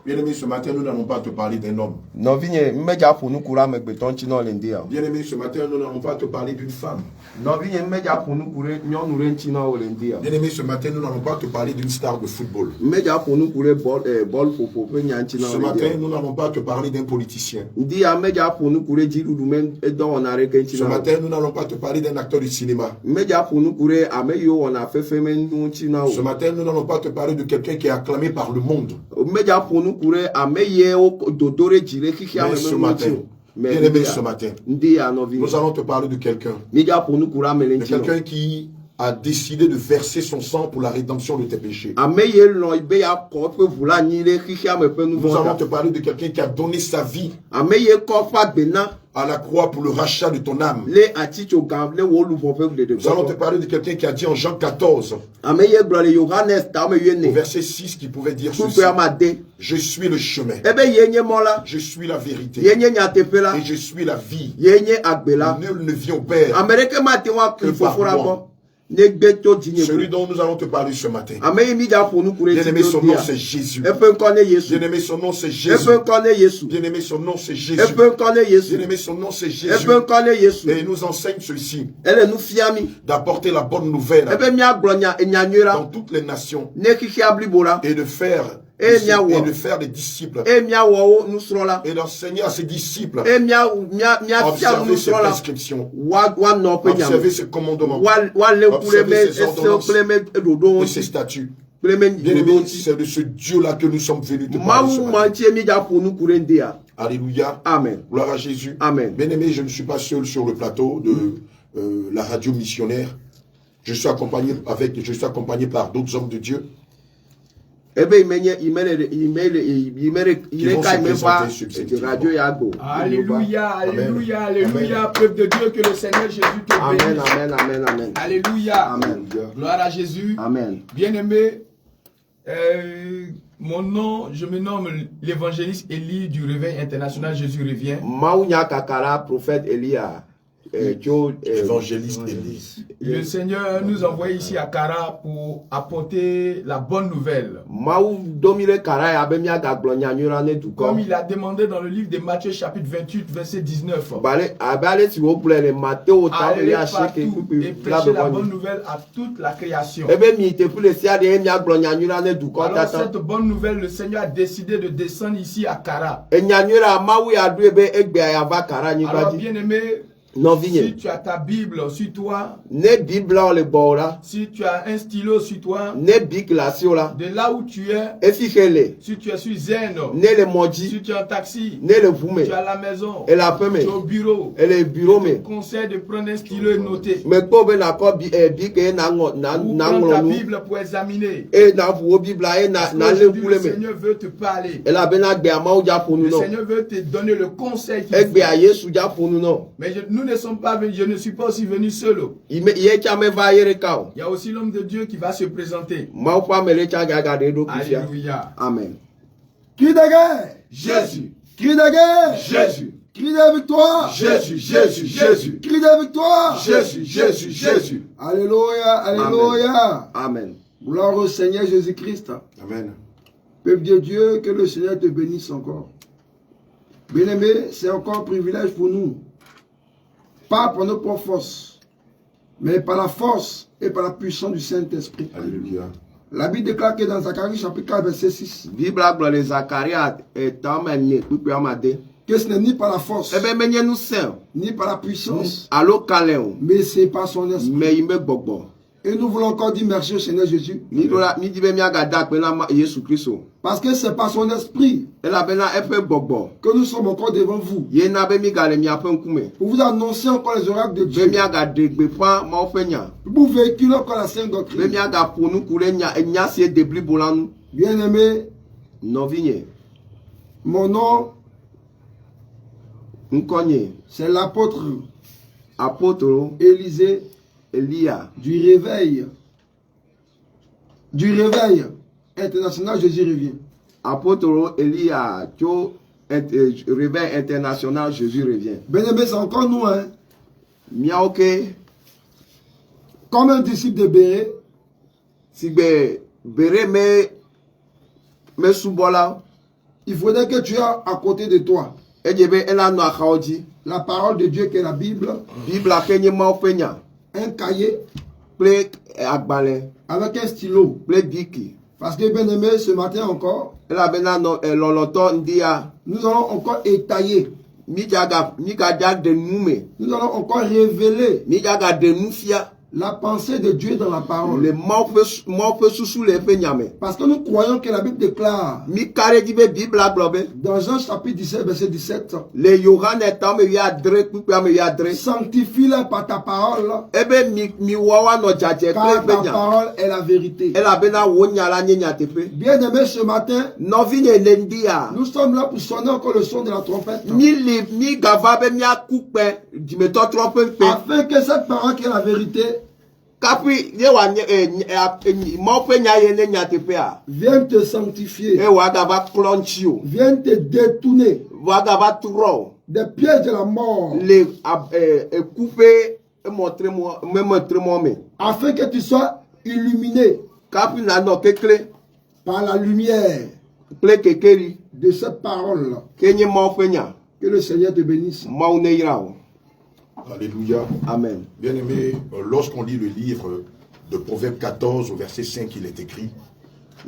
Bien-aimé, ce matin, nous n'allons pas te parler d'un homme. Bien-aimé, ce matin, nous n'allons pas te parler d'une femme. Bien-aimé, ce matin, nous n'allons pas te parler d'une star de football. Ce matin, nous n'allons pas te parler d'un politicien. Ce matin, nous n'allons pas te parler d'un acteur de cinéma. Ce matin, nous n'allons pas te parler de quelqu'un qui est acclamé par le monde. Mais ce matin, bien-aimé, ce matin, nous allons te parler de quelqu'un. De quelqu'un qui a décidé de verser son sang pour la rédemption de tes péchés. Nous allons te parler de quelqu'un qui a donné sa vie à la croix pour le rachat de ton âme. Nous allons te parler de quelqu'un qui a dit en Jean 14, au verset 6, qui pouvait dire ceci: je suis le chemin, je suis la vérité, et je suis la vie. Nul ne vient au Père que par moi. Celui dont nous allons te parler ce matin. Bien-aimé, son nom c'est Jésus. Bien-aimé, son nom c'est Jésus. Bien-aimé, son nom c'est Jésus. Bien-aimé, son nom c'est Jésus. Et il nous enseigne ceci: d'apporter la bonne nouvelle dans toutes les nations et de faire des disciples et d'enseigner à ses disciples à observer ses prescriptions, observer ses commandements, observer ses ordonnances et ses statuts. Bien-aimé, c'est de ce Dieu-là que nous sommes venus te parler ce matin. Alléluia. Amen. Gloire à Jésus. Amen. Bien-aimé, je ne suis pas seul sur le plateau de la radio missionnaire. Je suis accompagné par d'autres hommes de Dieu. Alléluia, alléluia, peuple de Dieu, que le Seigneur Jésus te bénisse. Amen, amen, amen. Alléluia. Amen. Gloire à Jésus. Amen. Bien-aimé, mon nom, je me nomme l'évangéliste Élie du Réveil International Jésus Revient. Maunya Kakara, prophète Elia. Évangéliste Élie. Le Seigneur nous envoie ici à Kara pour apporter la bonne nouvelle. Comme il a demandé dans le livre de Matthieu chapitre 28 verset 19. Allez partout et prêcher la bonne nouvelle à toute la création. Alors cette bonne nouvelle, le Seigneur a décidé de descendre ici à Kara. Alors bien aimé, si tu as ta Bible sur toi, si tu as un stylo sur toi, de là où tu es, si tu es sur Zen, si tu es en taxi, tu es à la maison, tu es au bureau, je te conseille de prendre un stylo et noter. Ou prendre ta Bible pour examiner. Le Seigneur veut te parler. Le Seigneur veut te donner le conseil qu'il faut. Mais nous ne sommes pas venus, je ne suis pas aussi venu seul. Il y a aussi l'homme de Dieu qui va se présenter. Alléluia. Amen. Cri de guerre. Jésus. Cri de guerre. Jésus. Cri de victoire. Jésus, Jésus, Jésus. Cri de victoire. Jésus, Jésus, Jésus. Alléluia, alléluia. Amen. Gloire au Seigneur Jésus-Christ. Amen. Peuple de Dieu, que le Seigneur te bénisse encore. Bien-aimé, c'est encore un privilège pour nous. Pas par nos propres forces, mais par la force et par la puissance du Saint-Esprit. Alléluia. La Bible déclare que dans Zacharie chapitre 4 verset 6, que ce n'est ni par la force, ni par la puissance, mais c'est par son esprit. Et nous voulons encore dire merci au Seigneur Jésus. Parce que c'est par son esprit que nous sommes encore devant vous. Pour vous annoncer encore les oracles de Dieu. Pour véhiculer encore la sainte doctrine. Bien-aimé, mon nom, c'est l'apôtre Élisée du réveil international Jésus revient. Apôtre Elia, réveil international Jésus revient. Bien-aimé, c'est encore nous, hein. Miaoke. Comme un disciple de Béré. Si Béré mais il faudrait que tu aies à côté de toi la parole de Dieu qui est la Bible, un cahier avec un stylo. Parce que bien aimé, ce matin encore, nous allons encore étayer. Nous allons encore révéler la pensée de Dieu dans la parole. Parce que nous croyons que la Bible déclare dans Jean chapitre 17 verset 17, sanctifie-la par ta parole, car ta parole est la vérité. Bien aimé, ce matin, nous sommes là pour sonner encore le son de la trompette, afin que cette parole qui est la vérité viens te sanctifier, viens te détourner des pièges de la mort, afin que tu sois illuminé par la lumière de cette parole. Que le Seigneur te bénisse. Alléluia. Amen. Bien-aimé, lorsqu'on lit le livre de Proverbe 14 au verset 5, il est écrit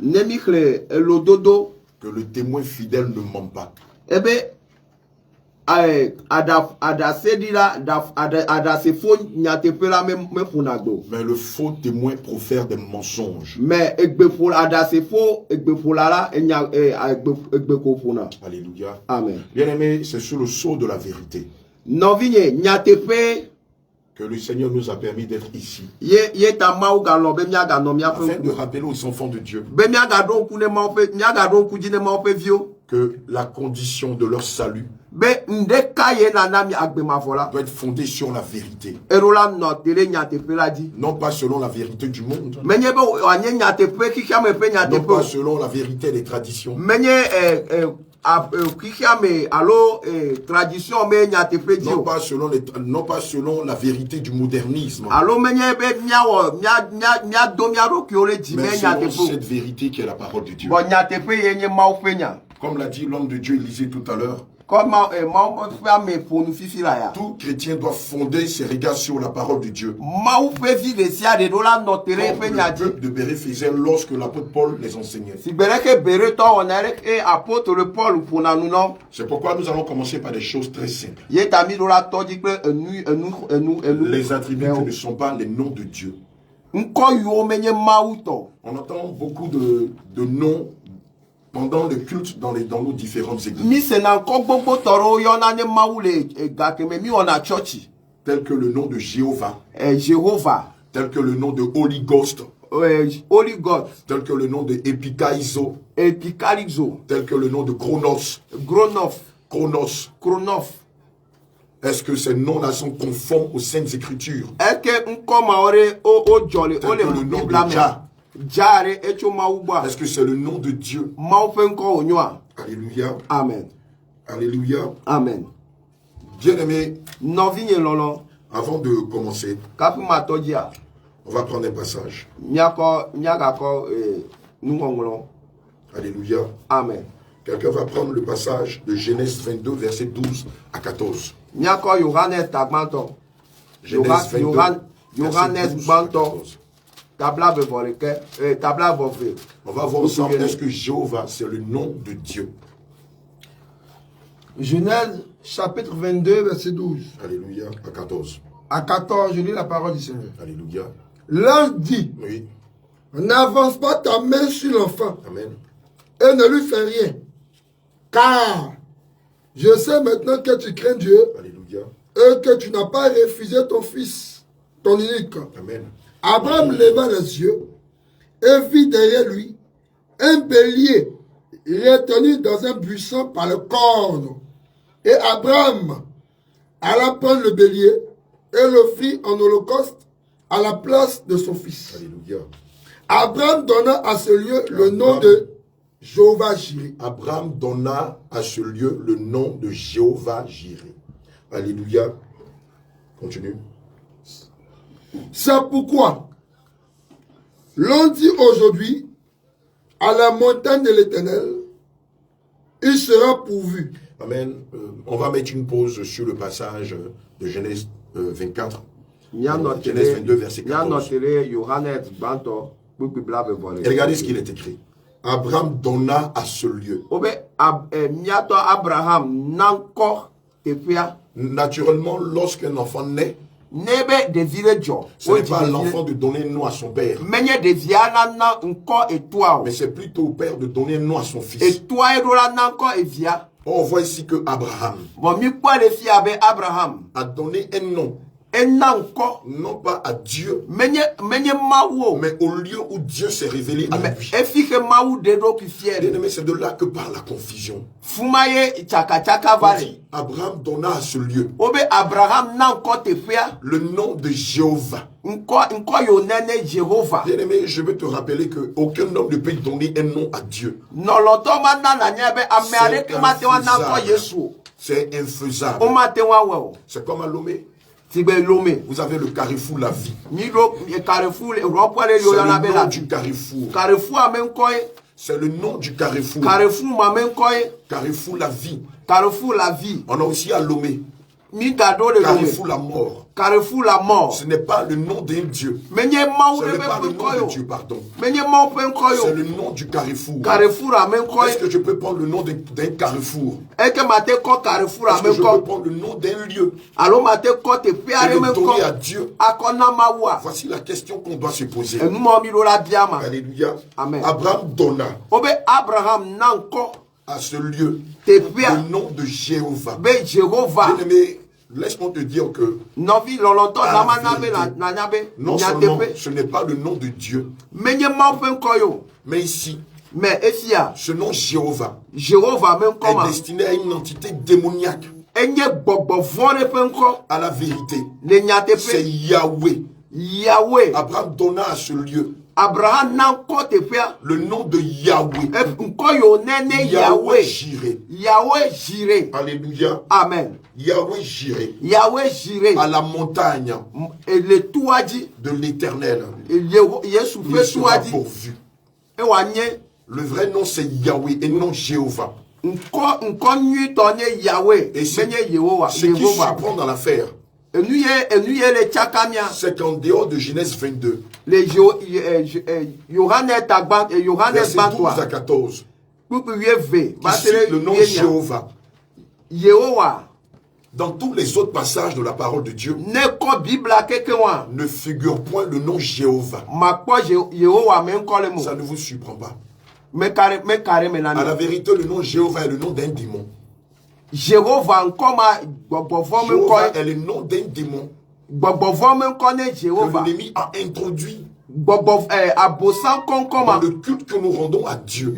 que le témoin fidèle ne ment pas. Mais le faux témoin profère des mensonges. Alléluia. Amen. Bien-aimé, c'est sur le sceau de la vérité que le Seigneur nous a permis d'être ici, afin de rappeler aux enfants de Dieu que la condition de leur salut doit être fondée sur la vérité, non pas selon la vérité du monde, non pas selon la vérité des traditions, non pas selon la vérité du modernisme, mais selon cette vérité qui est la parole de Dieu. Comme l'a dit l'homme de Dieu Élisée tout à l'heure, tout chrétien doit fonder ses regards sur la parole de Dieu. Comme le peuple de Béret faisait lorsque l'apôtre Paul les enseignait. C'est pourquoi nous allons commencer par des choses très simples. Les attributs qui ne sont pas les noms de Dieu. On entend beaucoup de noms pendant le culte dans nos différentes églises. Tel que le nom de Jéhovah. Tel que le nom de Holy Ghost. Tel que le nom de Epikaizo. Tel que le nom de Chronos. Est-ce que ces noms-là sont conformes aux Saintes Écritures? Tel que le nom de Jah. Est-ce que c'est le nom de Dieu? Alléluia. Amen. Alléluia. Amen. Bien-aimé, avant de commencer, on va prendre un passage. Alléluia. Amen. Quelqu'un va prendre le passage de Genèse 22, verset 12 à 14. Genèse 22, verset 12 à 14. On va voir ensemble, est-ce que Jéhovah, c'est le nom de Dieu? Genèse chapitre 22, verset 12. Alléluia, à 14. À 14, je lis la parole du Seigneur. Alléluia. L'ange dit, oui, n'avance pas ta main sur l'enfant. Amen. Et ne lui fais rien. Car je sais maintenant que tu crains Dieu. Alléluia. Et que tu n'as pas refusé ton fils, ton unique. Amen. Abraham leva les yeux et vit derrière lui un bélier retenu dans un buisson par le corne. Et Abraham alla prendre le bélier et l'offrit en holocauste à la place de son fils. Alléluia. Abraham donna à ce lieu le nom de Jéhovah Jireh. Abraham donna à ce lieu le nom de Jéhovah Jireh. Alléluia. Continue. C'est pourquoi l'on dit aujourd'hui, à la montagne de l'Éternel, il sera pourvu. Amen. On va mettre une pause sur le passage de Genèse 24. Genèse 22, verset 14. Et regardez ce qu'il est écrit. Abraham donna à ce lieu. Naturellement, lorsqu'un enfant naît, ce n'est pas à l'enfant de donner un nom à son père, mais c'est plutôt au père de donner un nom à son fils. On voit ici que Abraham a donné un nom, non pas à Dieu, mais au lieu où Dieu s'est révélé à lui. Bien-aimé, c'est de là que part la confusion. Abraham donna à ce lieu le nom de Jéhovah. Bien-aimé, je veux te rappeler qu'aucun homme ne peut donner un nom à Dieu. C'est infaisable. C'est comme à Lomé. Vous avez le carrefour La Vie. C'est le nom du carrefour. C'est le nom du carrefour. Carrefour La Vie. On a aussi à Lomé. Carrefour la mort. Ce n'est pas le nom d'un Dieu. Ce n'est pas le nom de Dieu, pardon. C'est le nom du carrefour. Est-ce que je peux prendre le nom d'un carrefour? Est-ce que je peux prendre le nom d'un lieu et le donner à Dieu? Voici la question qu'on doit se poser. Alléluia. Abraham donna à ce lieu le nom de Jéhovah. Bien-aimé, laisse-moi te dire que non seulement ce n'est pas le nom de Dieu, mais ici, ce nom Jéhovah est destiné à une entité démoniaque, à la vérité. C'est Yahweh. Abraham donna à ce lieu le nom de Yahweh. Yahweh Jireh. Alléluia. Amen. Yahweh Jireh. À la montagne de l'Éternel. Il sera pourvu. Le vrai nom c'est Yahweh et non Jéhovah. Et ce qui surprend dans l'affaire, c'est qu'en dehors de Genèse 22, versets 12 à 14, ici le nom Jéhovah, dans tous les autres passages de la parole de Dieu, ne figure point le nom Jéhovah. Ça ne vous surprend pas. À la vérité, le nom Jéhovah est le nom d'un démon. Jéhovah est le nom d'un démon que l'ennemi a introduit dans le culte que nous rendons à Dieu.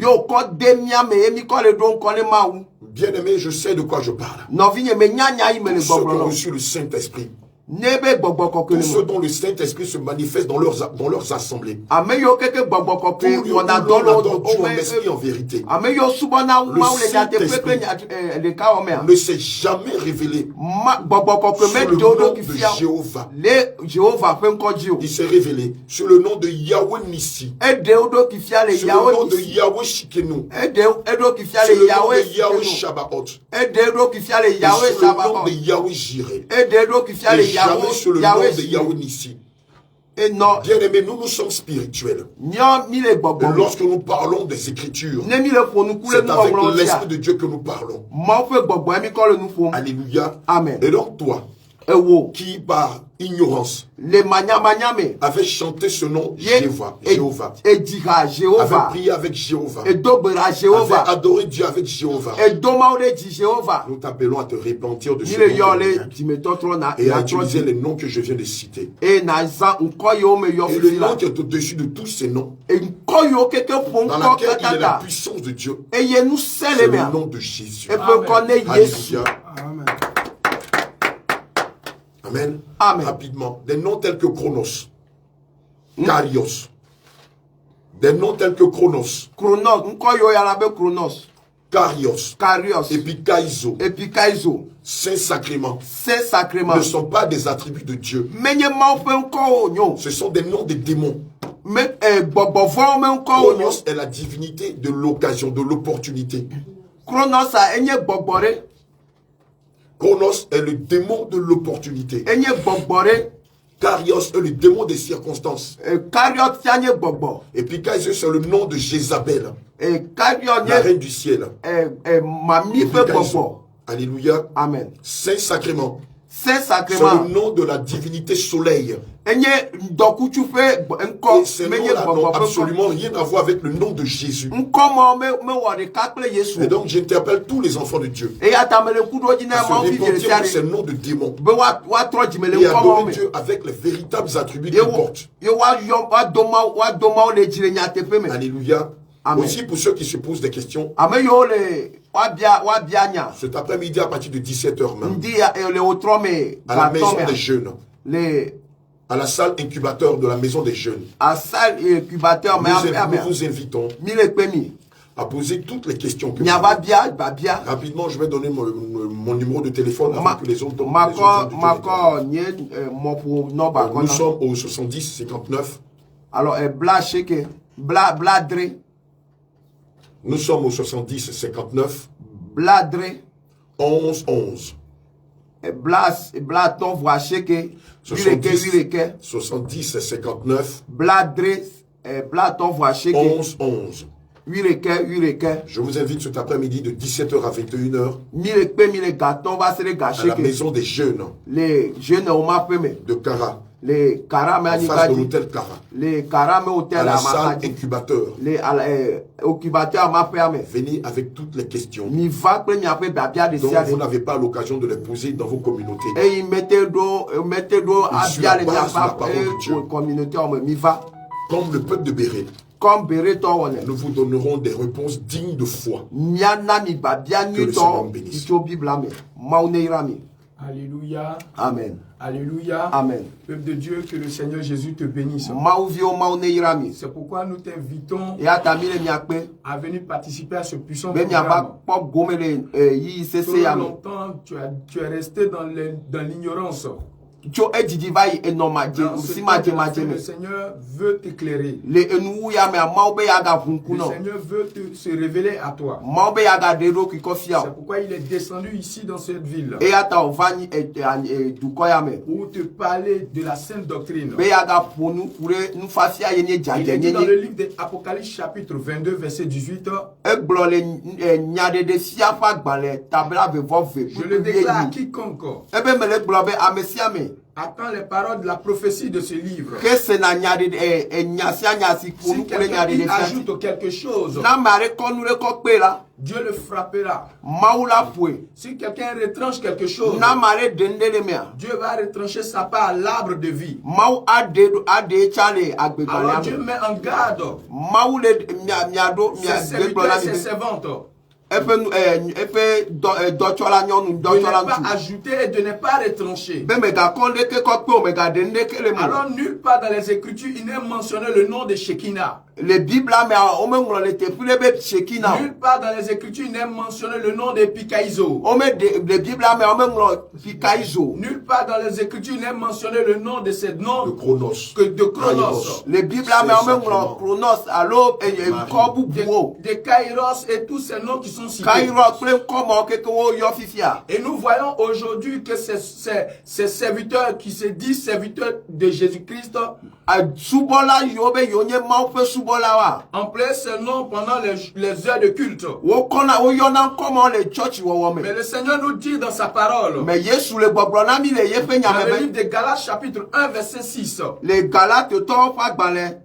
Bien aimé, je sais de quoi je parle. Tous ceux qui ont reçu le Saint-Esprit, tous ceux dont le Saint-Esprit se manifeste dans leurs assemblées, pour lui on adore Dieu en esprit en vérité. Le Saint-Esprit ne s'est jamais révélé sur le nom de Jéhovah. Il s'est révélé sur le nom de Yahweh Nissi, sur le nom de Yahweh Shikenu, sur le nom de Yahweh Shabbaoth, et sur le nom de Yahweh Jireh. Jamais sur le nom de Yahweh Nissi. Bien aimé, nous sommes spirituels. Et lorsque nous parlons des Écritures, c'est avec l'Esprit de Dieu que nous parlons. Alléluia. Amen. Et donc toi, qui par ignorance avait chanté ce nom Jéhovah, avait prié avec Jéhovah, avait adoré Dieu avec Jéhovah, nous t'appelons à te repentir de ce nom et à utiliser les noms que je viens de citer. Et le nom qui est au-dessus de tous ces noms, dans lequel il est la puissance de Dieu, c'est le nom de Jésus. Alléluia. Amen. Amen. Rapidement, des noms tels que Chronos, Karios, des noms tels que Chronos, Karios, et puis Kaizo, Saint-Sacrement, ne sont pas des attributs de Dieu. Ce sont des noms des démons. Chronos est la divinité de l'occasion, de l'opportunité. Chronos est le démon de l'opportunité. Karios est le démon des circonstances. Et puis Kaiser, c'est le nom de Jézabel, la reine du ciel. Alléluia. Amen. Saint-Sacrement. C'est le nom de la divinité soleil. Et ces noms-là n'ont absolument rien à voir avec le nom de Jésus. Et donc j'interpelle tous les enfants de Dieu à se repentir de ces noms de démons et adorer Dieu avec les véritables attributs qu'il porte. Alléluia. Amen. Aussi pour ceux qui se posent des questions, cet après-midi à partir de 17h même, à la maison des jeunes, à la salle incubateur de la maison des jeunes, nous vous invitons à poser toutes les questions que vous avez. Rapidement, je vais donner mon numéro de téléphone avant que les autres donnent. Nous sommes au 70 59. Alors, nous sommes au 70 59 11 11. 70 59 11 11. Je vous invite cet après-midi de 17h à 21h à la maison des jeunes de Kara. En face de l'hôtel Kara. À la salle incubateur. Venez avec toutes les questions dont vous n'avez pas l'occasion de les poser dans vos communautés. Sur la base de la parole de Dieu. Comme le peuple de Béret. Nous vous donnerons des réponses dignes de foi. Que le Seigneur bénisse. Alléluia. Amen. Alléluia. Amen. Peuple de Dieu, que le Seigneur Jésus te bénisse. C'est pourquoi nous t'invitons à venir participer à ce puissant programme. Trop longtemps, tu es resté dans l'ignorance. Le Seigneur veut t'éclairer. Le Seigneur veut se révéler à toi. C'est pourquoi il est descendu ici dans cette ville pour te parler de la sainte doctrine. Il est dit dans le livre d'Apocalypse chapitre 22 verset 18. Je le déclare à quiconque attends les paroles de la prophétie de ce livre. Si quelqu'un y ajoute quelque chose, Dieu le frappera. Si quelqu'un retranche quelque chose, Dieu va retrancher sa part à l'arbre de vie. Alors Dieu met en garde ses serviteurs et ses servantes de ne pas ajouter et de ne pas retrancher. Alors nulle part dans les Écritures il n'est mentionné le nom de Shekinah. Nulle part dans les Écritures il n'est mentionné le nom de Pikaizo. Nulle part dans les Écritures il n'est mentionné le nom de ce nom de Chronos. De Kairos et tous ces noms qui sont cités. Et nous voyons aujourd'hui que ces serviteurs qui se disent serviteurs de Jésus-Christ emploient ce nom pendant les heures de culte. Mais le Seigneur nous dit dans sa parole, dans le livre de Galates chapitre 1 verset 6,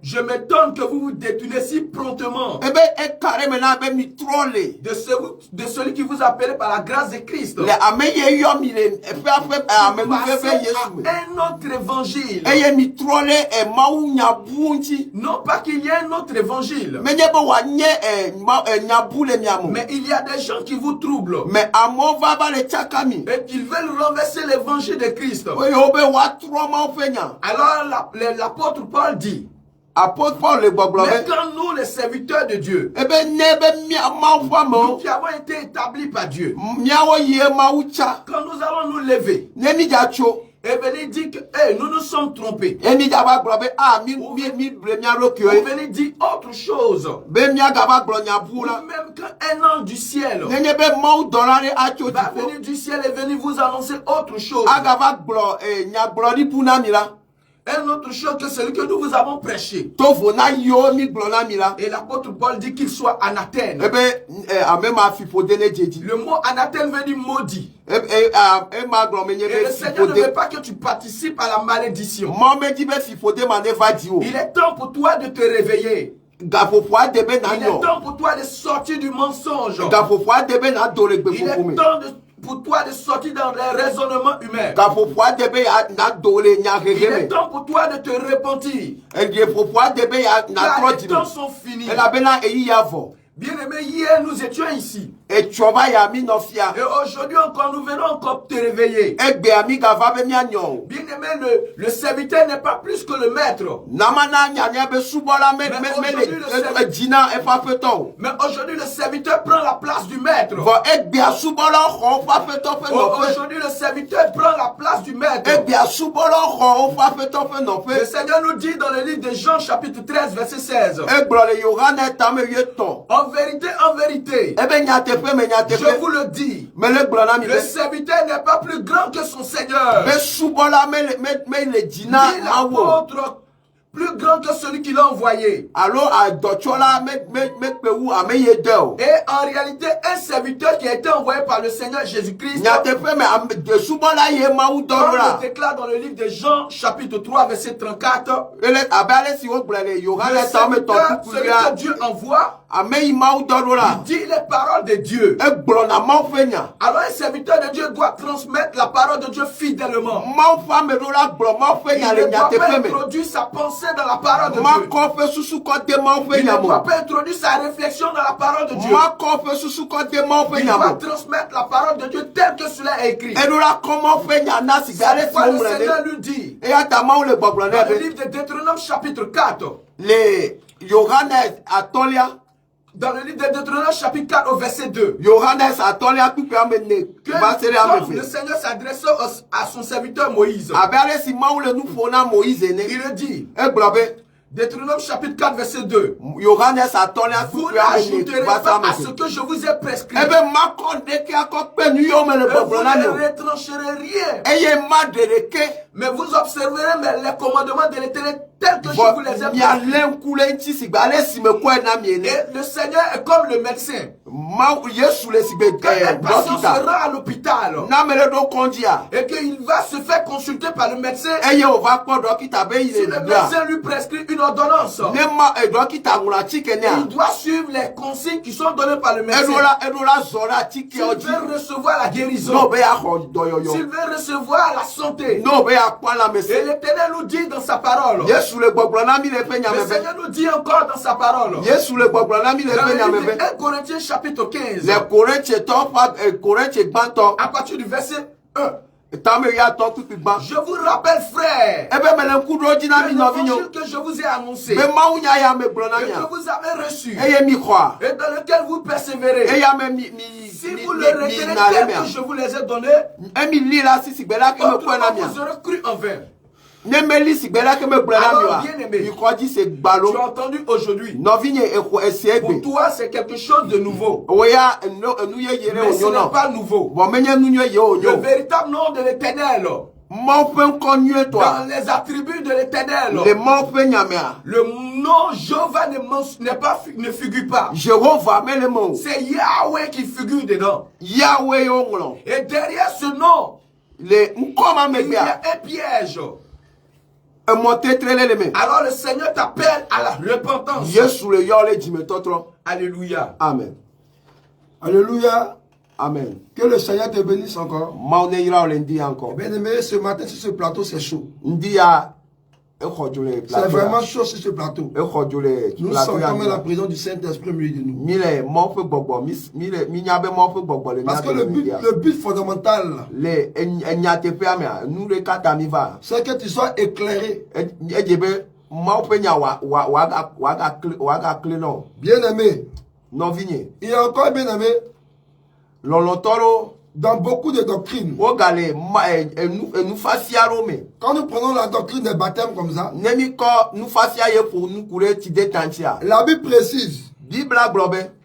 je m'étonne que vous vous détournez si promptement de celui qui vous appelle par la grâce de Christ à un autre évangile. Non pas qu'il y ait un autre évangile, mais il y a des gens qui vous troublent et qu'ils veulent renverser l'évangile de Christ. Alors l'apôtre Paul dit, mais quand nous, les serviteurs de Dieu, nous qui avons été établis par Dieu, quand nous allons nous lever Et venir dire que hey, nous nous sommes trompés. Ou venir dire autre chose. Ou même qu'un ange du ciel va venir du ciel et venir vous annoncer autre chose. Un autre chose que celui que nous vous avons prêché. Et l'apôtre Paul dit qu'il soit anathène. Le mot anathène veut dire maudit. Et le Seigneur ne veut pas que tu participes à la malédiction. Il est temps pour toi de te réveiller. Il est temps pour toi de sortir du mensonge. Il est temps pour toi de sortir dans les raisonnements humains. Il est temps pour toi de te repentir. Car les temps sont finis. Bien-aimé, hier nous étions ici. Et aujourd'hui encore, nous venons encore te réveiller. Bien-aimé, le serviteur n'est pas plus que le maître. Mais aujourd'hui, le serviteur prend la place du maître. Aujourd'hui, le serviteur prend la place du maître. Le Seigneur nous dit dans le livre de Jean, chapitre 13, verset 16. En vérité, je vous le dis, le serviteur n'est pas plus grand que son Seigneur. Ni l'apôtre plus grand que celui qui l'a envoyé. Et en réalité, un serviteur qui a été envoyé par le Seigneur Jésus-Christ, comme le déclare dans le livre de Jean, chapitre 3, verset 34, le serviteur, celui que Dieu envoie, il dit les paroles de Dieu. Alors un serviteur de Dieu doit transmettre la parole de Dieu fidèlement. Il ne doit pas introduire sa pensée dans la parole de Dieu. Il ne doit pas introduire sa réflexion dans la parole de Dieu. Il doit transmettre la parole de Dieu telle que cela est écrit. C'est pourquoi le Seigneur lui dit dans le livre de Deutéronome chapitre 4, dans le livre de Deutéronome chapitre 4 au verset 2, que le Seigneur s'adresse à son serviteur Moïse. Il le dit, Deutéronome chapitre 4 verset 2, vous n'ajouterez pas à ce que je vous ai prescrit. Vous ne retrancherez rien. Mais vous observerez les commandements de l'Éternel tels que je vous les ai prescrits. Et le Seigneur est comme le médecin. Quand un patient se rend à l'hôpital et qu'il va se faire consulter par le médecin, si le médecin lui prescrit une ordonnance, il doit suivre les consignes qui sont données par le médecin. S'il veut recevoir la guérison, s'il veut recevoir la santé. Et l'Éternel nous dit dans sa parole, le Seigneur nous dit encore dans sa parole, dans le livre de 1 Corinthiens chapitre 15, à partir du verset 1, je vous rappelle, frère, que l'évangile que je vous ai annoncé, que vous avez reçu, et dans lequel vous persévérez, si vous le retenez tel que je vous les ai donnés, autrement vous aurez cru en vain. Alors, bien-aimé, tu as entendu aujourd'hui. Pour toi, c'est quelque chose de nouveau. Mais ce n'est pas nouveau. Le véritable nom de l'Éternel, dans les attributs de l'Éternel, le nom Jéhovah ne figure pas. C'est Yahweh qui figure dedans. Et derrière ce nom, il y a un piège. Alors le Seigneur t'appelle à la repentance. Alléluia. Amen. Alléluia. Amen. Que le Seigneur te bénisse encore. Bien-aimé, ce matin sur ce plateau, c'est chaud. C'est vraiment chaud sur ce plateau. Nous sommes comme la prison du Saint-Esprit au milieu de nous. Parce que le but fondamental, c'est que tu sois éclairé. Bien-aimé, il y a encore bien-aimé, dans beaucoup de doctrines. Quand nous prenons la doctrine des baptêmes comme ça, la Bible précise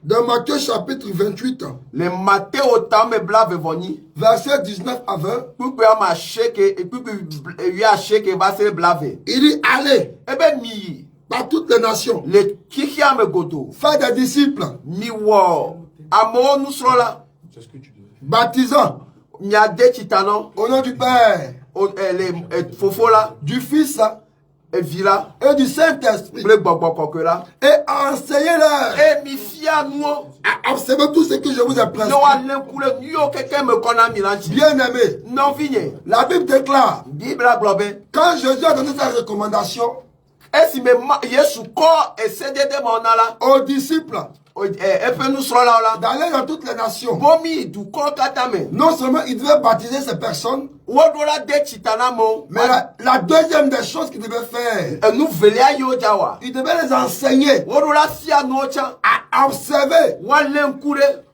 dans Matthieu chapitre 28, verset 19 à 20, il dit allez par toutes les nations, faire des disciples, baptisant au nom du Père, du Fils et du Saint-Esprit, et enseignez-leur à observer tout ce que je vous ai prescrit. Bien-aimés, la Bible déclare, quand Jésus a donné sa recommandation aux disciples d'aller dans toutes les nations, non seulement il devait baptiser ces personnes, mais la deuxième des choses qu'il devait faire, il devait les enseigner à observer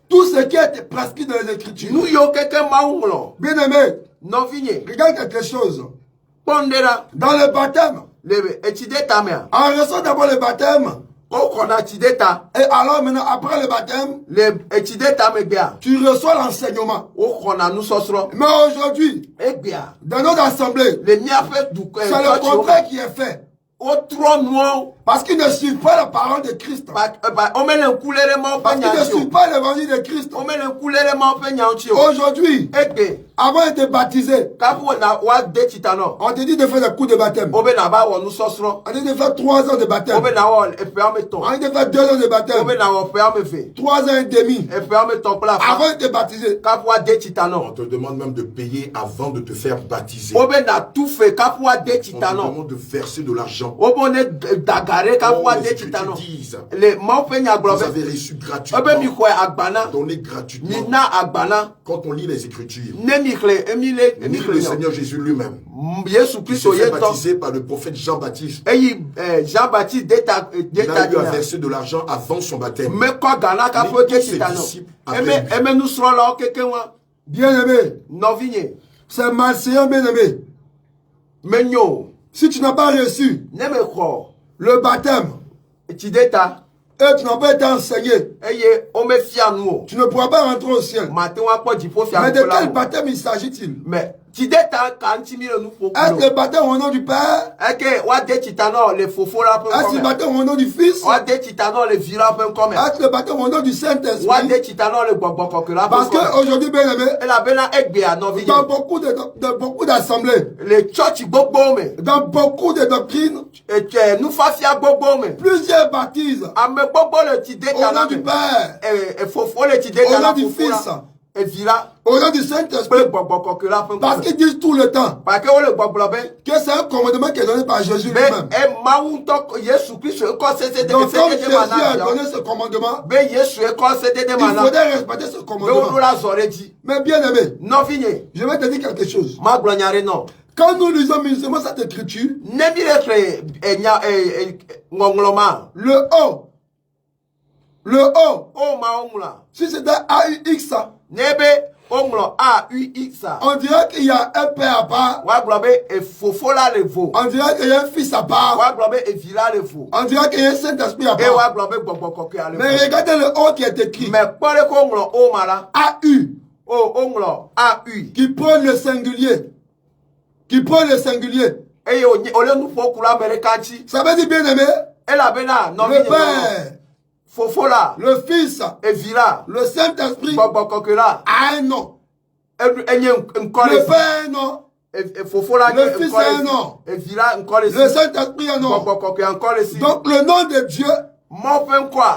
tout ce qui est prescrit dans les Écritures. Bien aimé, regarde quelque chose. Dans le baptême, on reçoit d'abord le baptême. Et alors maintenant, après le baptême, tu reçois l'enseignement. Mais aujourd'hui, dans notre assemblée, c'est le contraire qui est fait. Parce qu'ils ne suivent pas la parole de Christ. Parce qu'ils ne suivent pas l'évangile de Christ. Aujourd'hui, avant d'être baptisé, on te dit de faire des coups de baptême. On te dit de faire 3 ans de baptême. On te dit de faire 2 ans de baptême. 3 ans et demi. Avant d'être baptisé. On te demande même de payer avant de te faire baptiser. On te demande de verser de l'argent. Oh, vous avez reçu gratuitement, donné gratuitement. Quand on lit les Écritures, le Seigneur Jésus lui-même, il s'est fait baptiser par le prophète Jean-Baptiste. Il a eu à verser de l'argent avant son baptême. Mais tous ses disciples avaient bien-aimé, c'est malséant, bien-aimé. Si tu n'as pas reçu le baptême et tu n'as pas été enseigné, tu ne pourras pas rentrer au ciel. Mais de quel baptême il s'agit-il? Est-ce que le baptême au nom du Père? Est-ce le baptême au nom du Fils? Est-ce le baptême au nom du Saint-Esprit? Parce qu'aujourd'hui, bien aimé, dans beaucoup d'assemblées, dans beaucoup de doctrines, plusieurs baptisent au nom du Père, au nom du Fils, au nom du Saint-Esprit, parce qu'ils disent tout le temps que c'est un commandement qui est donné par Jésus lui-même. Donc comme Jésus a donné ce commandement, il faudrait respecter ce commandement. Mais bien aimé, je vais te dire quelque chose. Quand nous lisons musulmans cette écriture, le O, si c'était AUX, on dirait qu'il y a un père à part. On dirait qu'il y a un fils à part. On dirait qu'il y a un Saint-Esprit à part. Mais regardez le O qui est écrit. AU. Qui prend le singulier. Ça veut dire, bien aimé, le Père, le Fils, le Saint-Esprit a un nom. Le Père, non. Le Fils a un nom. Le Saint-Esprit a un nom. Donc le nom de Dieu,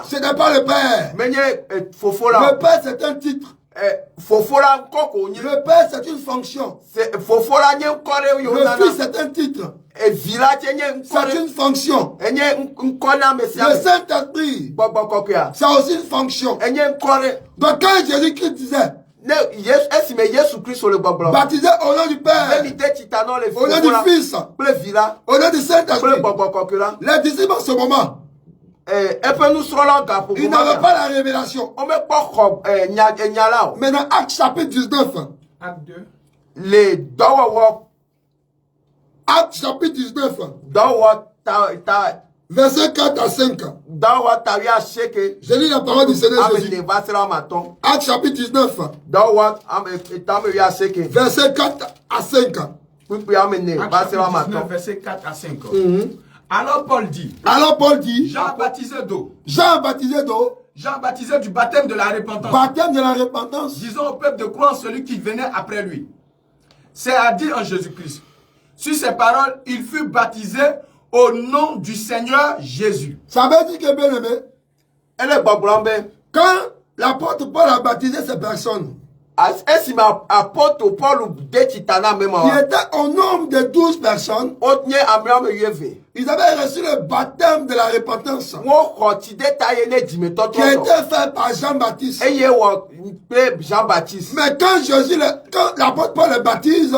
ce n'est pas le Père. Le Père, c'est un titre. Le Père, c'est une fonction. Le Fils, c'est un titre. C'est une fonction. Le Saint-Esprit, c'est aussi une fonction. Donc quand Jésus-Christ disait baptisé au nom du Père, au nom du Fils, au nom du Saint-Esprit, les disciples en ce moment, Il n'avait pas la révélation. Maintenant, Acte chapitre 19. Acte 2. Acte chapitre 19. Verset 4 à 5. Je lis la parole du Seigneur Jésus. Acte chapitre 19. Verset 4 à 5. Acte 19, verset 4 à 5. Alors Paul dit. Jean baptisait d'eau. Jean baptisait d'eau. Jean baptisait du baptême de la repentance. Baptême de la repentance. Disons au peuple de croire en celui qui venait après lui. C'est à dire en Jésus-Christ. Sur ces paroles, il fut baptisé au nom du Seigneur Jésus. Ça veut dire que, bien aimé, quand l'apôtre Paul a baptisé ces personnes, qui était au nombre de 12 personnes, ils avaient reçu le baptême de la repentance qui a été fait par Jean-Baptiste. Mais quand l'apôtre Paul le baptise,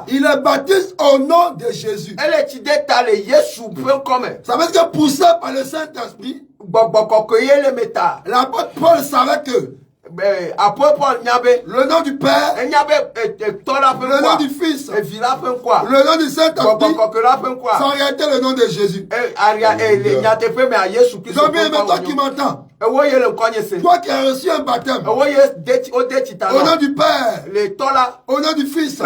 il le baptise au nom de Jésus. Ça veut dire que poussé par le Saint-Esprit, l'apôtre Paul savait que le nom du Père, le nom du Fils, le nom du Saint-Esprit, c'est en réalité le nom de Jésus. Donc bien aimé, toi qui m'entends, toi qui as reçu un baptême, au nom du Père, au nom du Fils,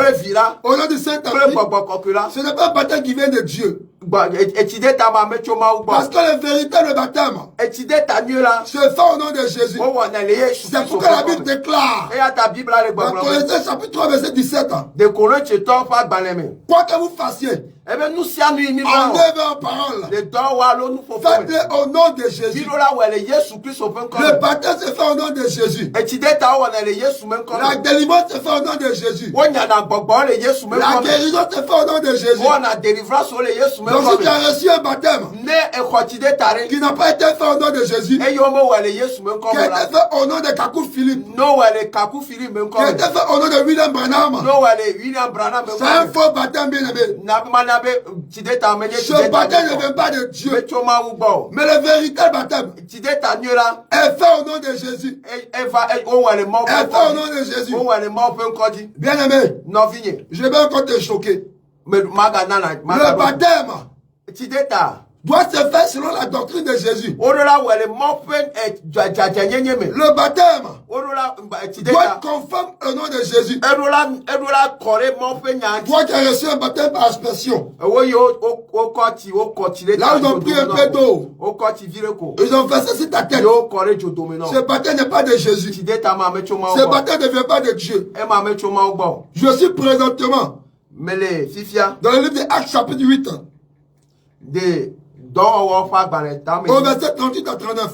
au nom du Saint-Esprit, ce n'est pas un baptême qui vient de Dieu. Parce que le véritable baptême se fait au nom de Jésus. C'est pourquoi la Bible déclare dans Colossiens chapitre 3 verset 17. Quoi que vous fassiez, en œuvre et en parole, faites-le au nom de Jésus. Le baptême se fait au nom de Jésus. La délivrance se fait au nom de Jésus. La guérison se fait au nom de Jésus. Donc si tu as reçu un baptême qui n'a pas été fait au nom de Jésus, qui a été fait au nom de Kakou Philippe, qui a été fait au nom de William Branham, c'est un faux baptême, bien aimé. Ce baptême ne vient pas de Dieu. Mais le véritable baptême est fait au nom de Jésus. Est fait au nom de Jésus. Bien aimé, je vais encore te choquer. Le baptême doit se faire selon la doctrine de Jésus. Le baptême doit être conforme au nom de Jésus. Toi qui as reçu un baptême par aspersion, là où ils ont pris un peu d'eau, ils ont versé sur ta tête. Ce baptême n'est pas de Jésus. Ce baptême ne vient pas de Dieu. Je suis présentement dans le livre de Actes chapitre 8. Au verset 38 à 39.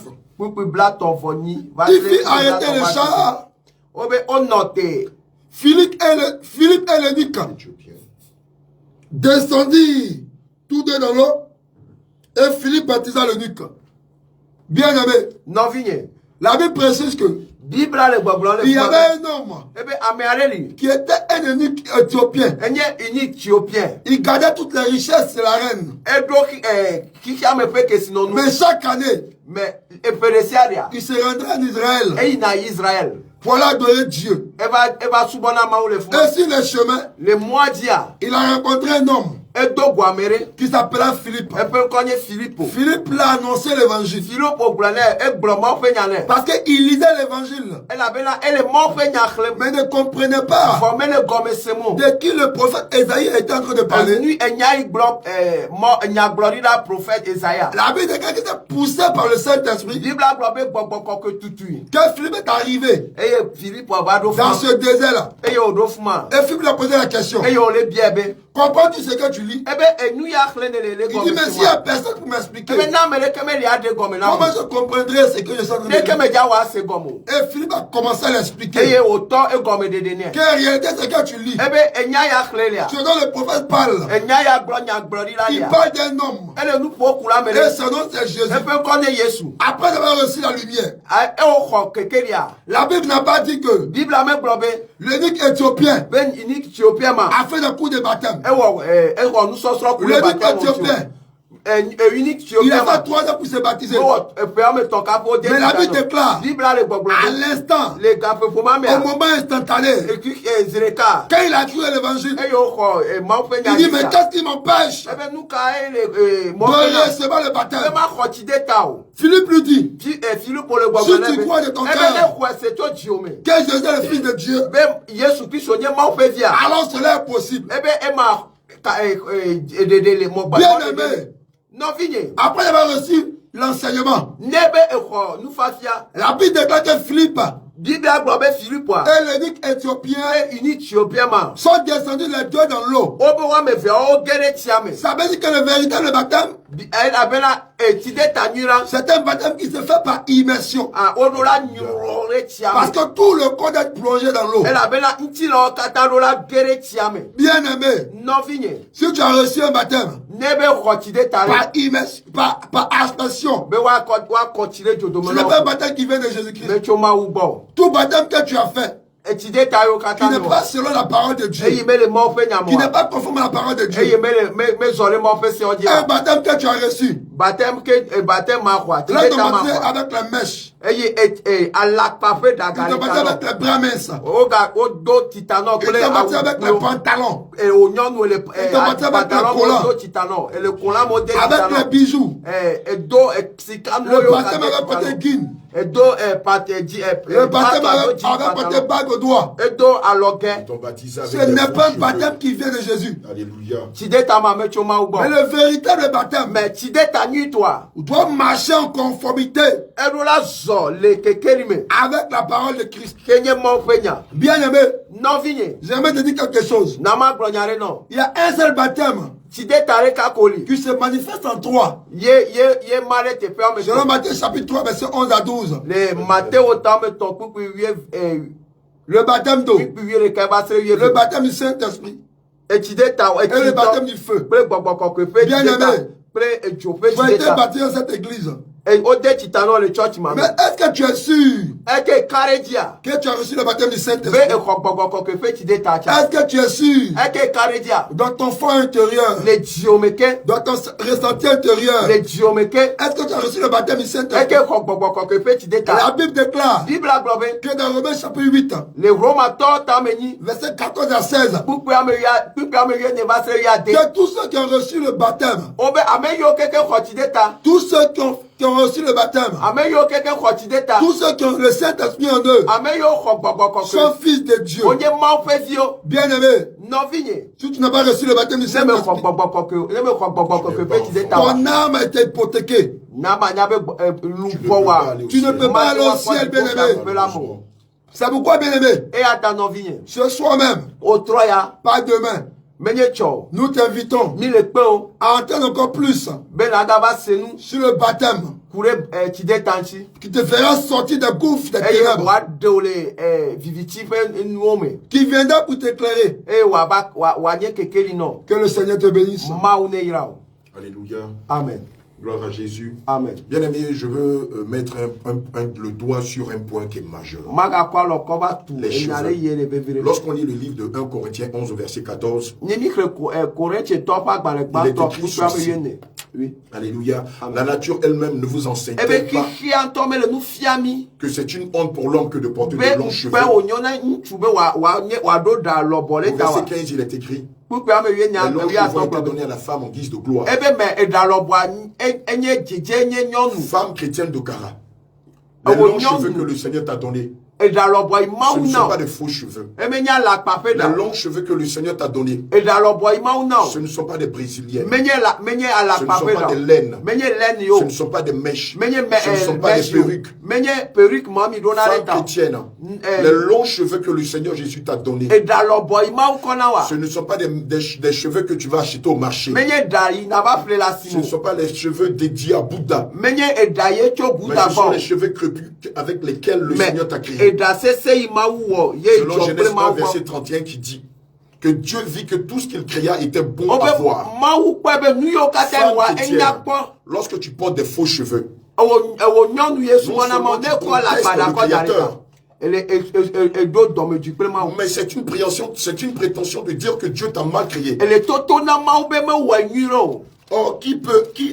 Il fit arrêter le char. Philippe et l'eunuque descendirent tous deux dans l'eau et Philippe baptisa l'eunuque. Bien aimé, la Bible précise que il y avait un homme qui était un eunuque éthiopien. Il gardait toutes les richesses de la reine. Mais chaque année, il se rendrait en Israël pour aller adorer Dieu. Et sur le chemin, il a rencontré un homme qui s'appela Philippe. Philippe l'a annoncé l'évangile. Parce qu'il lisait l'évangile. Mais ne comprenait pas de qui le prophète Esaïe était en train de parler. La Bible dit qu'il était poussé par le Saint-Esprit. Que Philippe est arrivé dans ce désert-là. Et Philippe lui a posé la question. Comprends-tu ce que tu lis? Il dit, mais s'il n'y a personne pour m'expliquer, comment je comprendrai ce que je suis en train de lire? Et Philippe a commencé à l'expliquer. Quelle réalité ce que tu lis? Ce dont le prophète parle. Il parle d'un homme. Et son nom c'est Jésus. Après avoir reçu la lumière, la Bible n'a pas dit que l'eunuque éthiopien a fait le coup de baptême. L'eunuque éthiopien Il a fait 3 ans pour se baptiser. Mais la Bible déclare, à l'instant, au moment instantané, quand il a cru à l'évangile, il dit, mais qu'est-ce qui m'empêche de recevoir le baptême? Philippe lui dit, si tu crois de ton cœur que Jésus est le Fils de Dieu, alors cela est possible. Bien aimé, après avoir reçu l'enseignement, la Bible déclare que Philippe et l'évêque éthiopien sont descendus les deux dans l'eau. Ça veut dire que le véritable baptême, c'est un baptême qui se fait par immersion. Parce que tout le corps est plongé dans l'eau. Bien aimé, si tu as reçu un baptême par immersion, par aspersion, ce n'est pas un baptême qui vient de Jésus-Christ. Tout baptême que tu as fait, qui n'est pas selon la parole de Dieu, qui n'est pas conforme à la parole de Dieu, un baptême que tu as reçu, là tu m'as baptisé avec la mèche, tu t'as baptisé avec les bras minces, tu t'as baptisé avec les pantalons, tu t'as baptisé avec le collant, avec les bijoux, le baptême avec côté guine, le baptême avec côté bague au doigt. Ce n'est pas un baptême qui vient de Jésus. Alléluia. Mais le véritable baptême doit marcher en conformité avec la parole de Christ. Bien aimé, j'aimerais te dire quelque chose. Il y a un seul baptême qui se manifeste en 3. Selon Matthieu chapitre 3, verset 11 à 12. Le baptême d'eau, le baptême du Saint-Esprit et le baptême du feu. Bien aimé, tu as été baptisé dans cette église. Mais est-ce que tu es sûr que tu as reçu le baptême du Saint-Esprit? Est-ce que tu es sûr dans ton fond intérieur, dans ton ressenti intérieur, est-ce que tu as reçu le baptême du Saint-Esprit? La Bible déclare que dans Romains chapitre 8, verset 14 à 16, que tous ceux qui ont reçu le baptême, tous ceux qui ont reçu le baptême, tous ceux qui ont le Saint-Esprit en eux, sont fils de Dieu. Bien aimé, si tu n'as pas reçu le baptême du Saint-Esprit, ton âme a été hypothéquée. Tu ne peux pas aller au ciel, bien aimé. C'est pourquoi, bien aimé, ce soir même, pas demain, nous t'invitons à entendre encore plus sur le baptême qui te fera sortir des gouffres des ténèbres, qui viendra pour t'éclairer. Que le Seigneur te bénisse. Alléluia. Amen. Gloire à Jésus. Amen. Bien aimé, je veux mettre le doigt sur un point qui est majeur. Les cheveux. Lorsqu'on lit le livre de 1 Corinthiens 11 verset 14, il est écrit ceci. Oui. Alléluia. Amen. La nature elle-même ne vous enseigne pas que c'est une honte pour l'homme que de porter de longs cheveux. Au verset 15, il est écrit: les longs cheveux ont été donnés à la femme en guise de gloire. Femme chrétienne de Cara, les longs cheveux que le Seigneur t'a donnés, ce ne sont pas des faux cheveux. Les longs cheveux que le Seigneur t'a donnés, ce ne sont pas des brésiliennes. Ce ne sont pas des laines. Ce ne sont pas des mèches. Ce ne sont pas des perruques. Femme chrétienne, les longs cheveux que le Seigneur Jésus t'a donnés, ce ne sont pas des cheveux que tu vas acheter au marché. Ce ne sont pas les cheveux dédiés à Bouddha. Mais ce sont les cheveux crépus avec lesquels le Seigneur t'a créé. Selon Genèse 1, verset 31 qui dit que Dieu vit que tout ce qu'il créa était bon à voir. Lorsque tu portes des faux cheveux, mais c'est une prétention de dire que Dieu t'a mal créé. Or, qui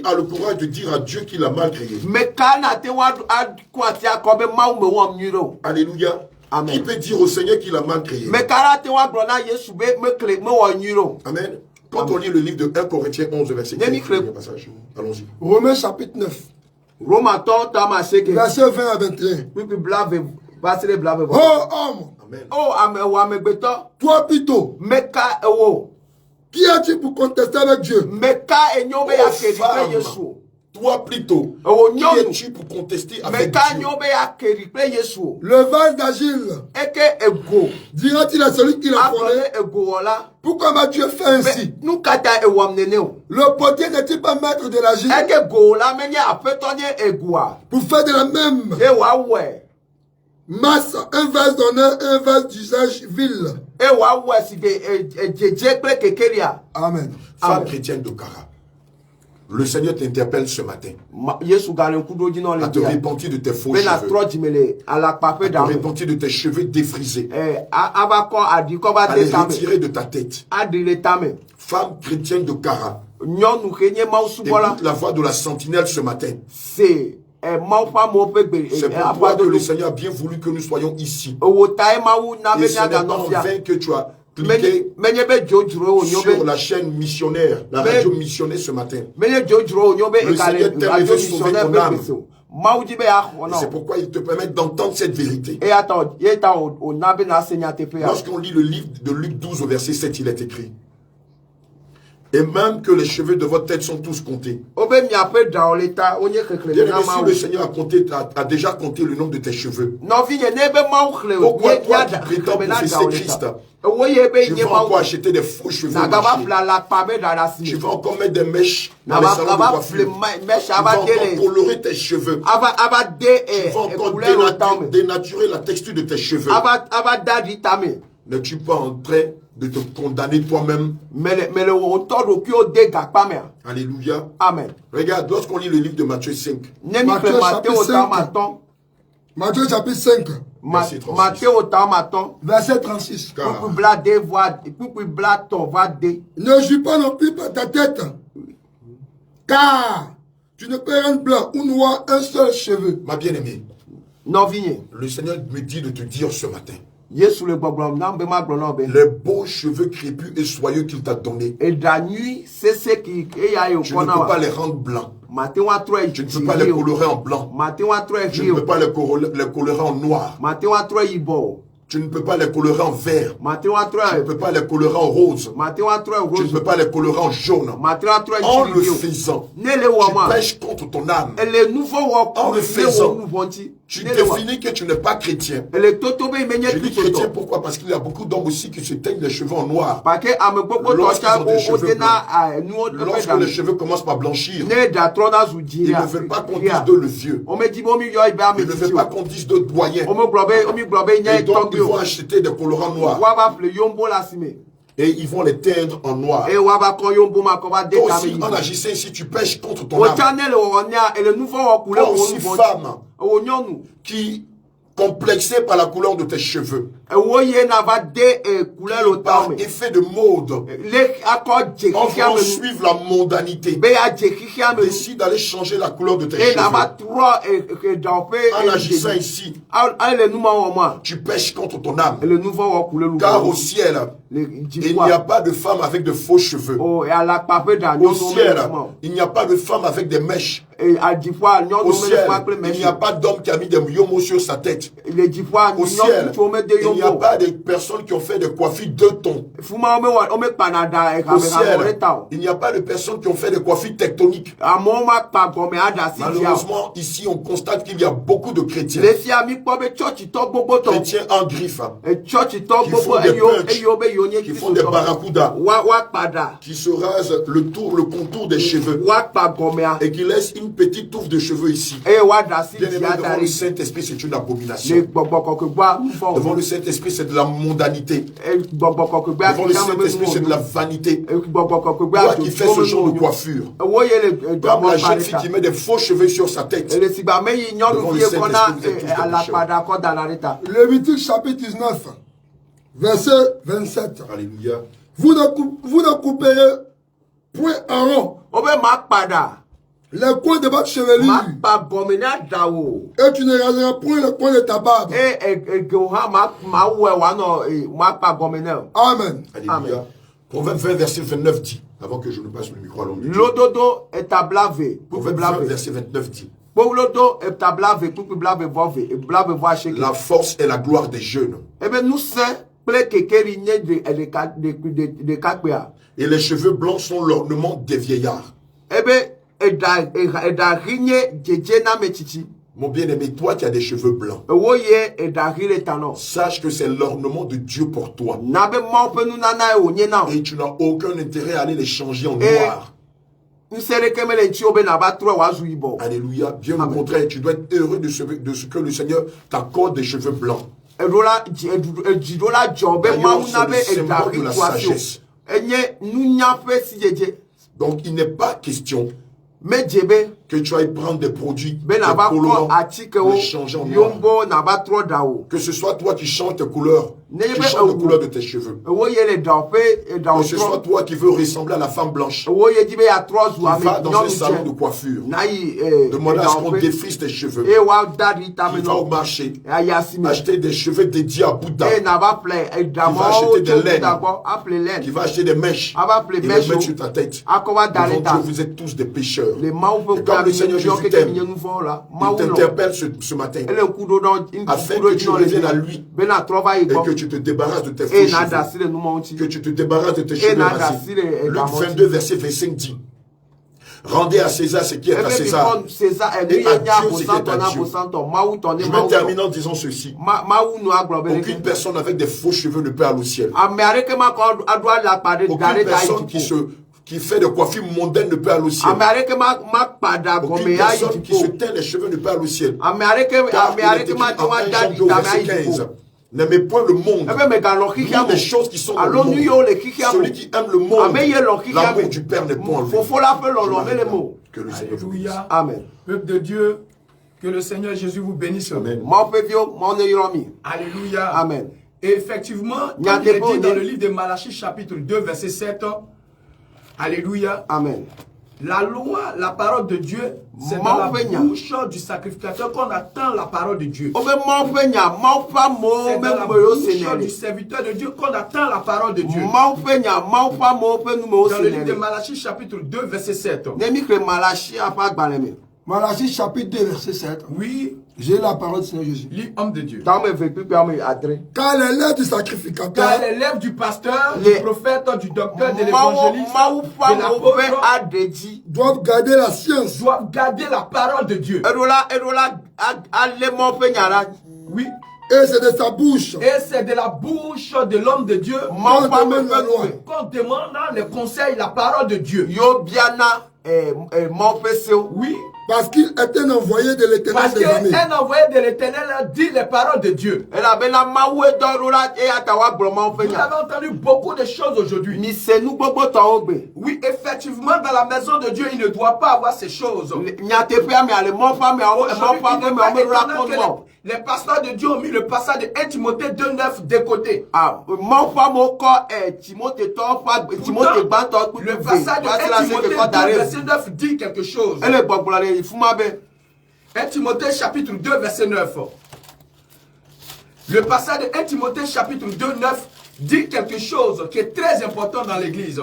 a le courage de dire à Dieu qu'il a mal créé? Alléluia. Amen. Qui peut dire au Seigneur qu'il a mal créé? Amen. Quand on lit le livre de 1 Corinthiens 11, verset 15, allons-y. Romains chapitre 9. Verset 20 à 21. Oh homme. Amen. Toi plutôt. Qui as-tu pour contester avec Dieu? Toi plutôt. Qui es-tu pour contester avec Dieu? Le vase d'Agile dira-t-il à celui qui l'a formé, pourquoi m'as-tu fait ainsi? Le potier n'est-il pas maître de l'Agile pour faire de la même masse un vase d'honneur, un vase d'usage vil? Amen. Femme chrétienne de Cara, le Seigneur t'interpelle ce matin à te repentir de tes faux cheveux, à te repentir de tes cheveux défrisés, à les retirer de ta tête. Femme chrétienne de Cara, écoute la voix de la sentinelle ce matin. C'est pourquoi que le Seigneur a bien voulu que nous soyons ici. Et ce n'est pas en vain que tu as cliqué sur la chaîne missionnaire, la radio missionnaire ce matin. Le Seigneur t'aime et veut sauver ton âme. C'est pourquoi il te permet d'entendre cette vérité. Lorsqu'on lit le livre de Luc 12 au verset 7, il est écrit: et même que les cheveux de votre tête sont tous comptés. Bien aimé, si le Seigneur a déjà compté le nombre de tes cheveux, pourquoi toi qui prétends professer Christ, tu vas encore acheter des faux cheveux au marché? Tu vas encore mettre des mèches dans les salons de coiffure. Tu vas encore colorer tes cheveux. Tu vas encore dénaturer la texture de tes cheveux. N'es-tu pas en train de te condamner toi-même? Alléluia. Amen. Regarde, lorsqu'on lit le livre de Matthieu 5. Matthieu chapitre 5. Verset 36. Ne joue pas non plus par ta tête, car tu ne peux rendre blanc ou noir un seul cheveu. Ma bien-aimée, le Seigneur me dit de te dire ce matin: les beaux cheveux crépus et soyeux qu'il t'a donnés, tu ne peux pas les rendre blancs. Tu ne peux pas les colorer en blanc. Tu ne peux pas les colorer en noir. Tu ne peux pas les colorer en vert. Tu ne peux pas les colorer en rose. Tu ne peux pas les colorer en jaune. En le faisant, tu pèches contre ton âme. En le faisant, tu définis que tu n'es pas chrétien. Je dis chrétien pourquoi? Parce qu'il y a beaucoup d'hommes aussi qui se teignent les cheveux en noir. Lorsqu'ils ont des cheveux blancs, lorsque les cheveux commencent par blanchir, ils ne veulent pas qu'on dise d'eux le vieux. Ils ne veulent pas qu'on dise d'eux doyen. Et donc ils vont acheter des colorants noirs. Et ils vont les teindre en noir. Toi aussi, en agissant ici, tu pèches contre ton âme. Toi aussi, femme, qui complexé par la couleur de tes cheveux, par effet de mode, en suivre la mondanité, décide d'aller changer la couleur de tes cheveux. En agissant ici, tu pèches contre ton âme. Car au ciel, il n'y a pas de femme avec de faux cheveux. Au ciel, il n'y a pas de femme avec des mèches. Au ciel, il n'y a pas d'homme qui a mis des yomos sur sa tête. Au ciel, il n'y a pas de personnes qui ont fait des coiffures 2 tons. Au ciel, il n'y a pas de personnes qui ont fait des coiffures tectoniques. Malheureusement, ici, on constate qu'il y a beaucoup de chrétiens. Chrétiens en griffe, qui font des punchs, qui font des barracudas, qui se rasent le contour des cheveux et qui laissent une petite touffe de cheveux ici. Bien-aimé, devant le Saint-Esprit, c'est une abomination. Devant le Saint-Esprit, c'est de la mondanité. Devant le Saint-Esprit, c'est de la vanité. Toi qui fais ce genre de coiffure, comme la jeune fille qui met des faux cheveux sur sa tête, devant le Saint-Esprit, Lévitique chapitre 19, verset 27. Alléluia. Vous ne couperez point en rond Les coins de votre chevelure. Et tu ne raseras point le coin de ta barbe. Amen. Alléluia. Proverbe 20, verset 29 dit, avant que je ne passe le micro à l'homme de Dieu. Proverbe 20, verset 29 dit. La force et la gloire des jeunes. Et les cheveux blancs sont l'ornement des vieillards. Mon bien-aimé, toi qui as des cheveux blancs, sache que c'est l'ornement de Dieu pour toi. Et tu n'as aucun intérêt à aller les changer en noir. Alléluia. Bien au contraire, tu dois être heureux de ce que le Seigneur t'accorde des cheveux blancs. D'ailleurs, c'est le symbole de la sagesse. Donc, il n'est pas question que tu ailles prendre des produits colorants et changer en noir. Que ce soit toi qui changes tes couleurs, qui changes les couleurs de tes cheveux. Que ce soit toi qui veux ressembler à la femme blanche, qui va dans un salon de coiffure, demander à ce qu'on défrise tes cheveux, qui va au marché, acheter des cheveux dédiés à Bouddha, qui va acheter des laines, qui va acheter des mèches, et les mettre sur ta tête. Devant Dieu, vous êtes tous des pécheurs. Et comme le Seigneur Jésus t'aime, il t'interpelle ce matin afin que tu reviennes à lui et que tu te débarrasses de tes faux cheveux, que tu te débarrasses de tes cheveux rasés. Luc 22, verset 25 dit: rendez à César ce qui est à César et à Dieu ce qui est à Dieu. Je vais terminer en disant ceci: aucune personne avec des faux cheveux ne peut aller au ciel. Aucune personne qui fait des coiffures mondaines ne peut aller au ciel. Aucune personne qui se teint les cheveux ne peut aller au ciel. Car il est écrit en 1 Jean verset 15: n'aimez point le monde, ni les choses qui sont dans le monde. Celui qui aime le monde, l'amour du Père n'est point en lui. Que le Seigneur vous bénisse. Amen. Peuple de Dieu, que le Seigneur Jésus vous bénisse. Amen. Alléluia. Amen. Et effectivement, comme il est dit dans le livre de Malachie chapitre 2 verset 7, alléluia. Amen. La loi, la parole de Dieu, c'est dans la bouche du sacrificateur qu'on attend la parole de Dieu. C'est dans la bouche du serviteur de Dieu qu'on attend la parole de Dieu. Dans le livre de Malachie chapitre 2 verset 7. Malachie chapitre 2 verset 7. Oui. J'ai la parole du Seigneur Jésus. Lis, homme de Dieu. Car les lèvres du sacrificateur, car les lèvres du pasteur, du prophète, du docteur, de l'évangéliste, de l'apôtre, doivent garder la science, doivent garder la parole de Dieu. Oui. Et c'est de sa bouche. Et c'est de la bouche de l'homme de Dieu qu'on demande la loi. Qu'on demande les conseils, la parole de Dieu. Oui. Parce qu'il est un envoyé de l'Éternel. Parce qu'un envoyé de l'Éternel dit les paroles de Dieu. Vous avez entendu beaucoup de choses aujourd'hui. Oui, effectivement, dans la maison de Dieu, il ne doit pas avoir ces choses. Les pasteurs de Dieu ont mis le passage de 1 Timothée 2,9 de côté. Le passage de 1 Timothée 2 verset 9 dit quelque chose. 1 Timothée chapitre 2 verset 9. Le passage de 1 Timothée chapitre 2 9 dit quelque chose qui est très important dans l'église.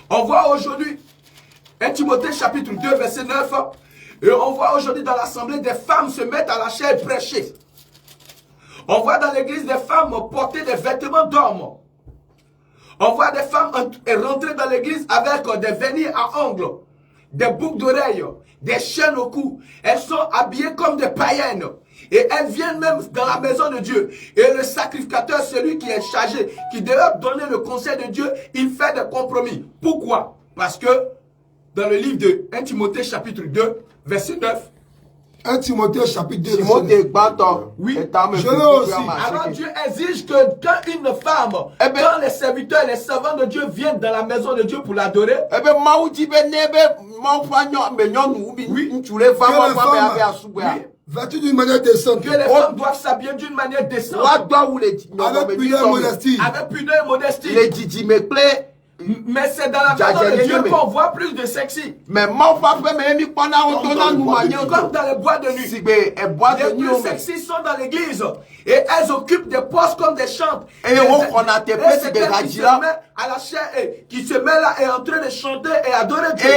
On voit aujourd'hui 1 Timothée chapitre 2 verset 9. Et on voit aujourd'hui dans l'assemblée des femmes se mettre à la chair et prêcher. On voit dans l'église des femmes porter des vêtements d'hommes. On voit des femmes rentrer dans l'église avec des vernis à ongles, des boucles d'oreilles, des chaînes au cou. Elles sont habillées comme des païennes. Et elles viennent même dans la maison de Dieu. Et le sacrificateur, celui qui est chargé, qui devait donner le conseil de Dieu, il fait des compromis. Pourquoi? Parce que dans le livre de 1 Timothée chapitre 2, verset 9. 1 Timothée chapitre 2, verset 9. Oui, je l'ai aussi. Alors Dieu exige que quand une femme, quand les serviteurs et les servants de Dieu viennent dans la maison de Dieu pour l'adorer, vêtues d'une manière décente. Que les femmes doivent s'habiller d'une manière décente. Avec pudeur et modestie. Avec pudeur et modestie. Mais c'est dans la maison de Dieu qu'on voit plus de sexy. Mais comme dans les boîtes de nuit. Les plus sexy sont dans l'église. Et elles occupent des postes comme des chantes. Et c'est qui se met à la chair et qui se met là et est en train de chanter et adorer Dieu.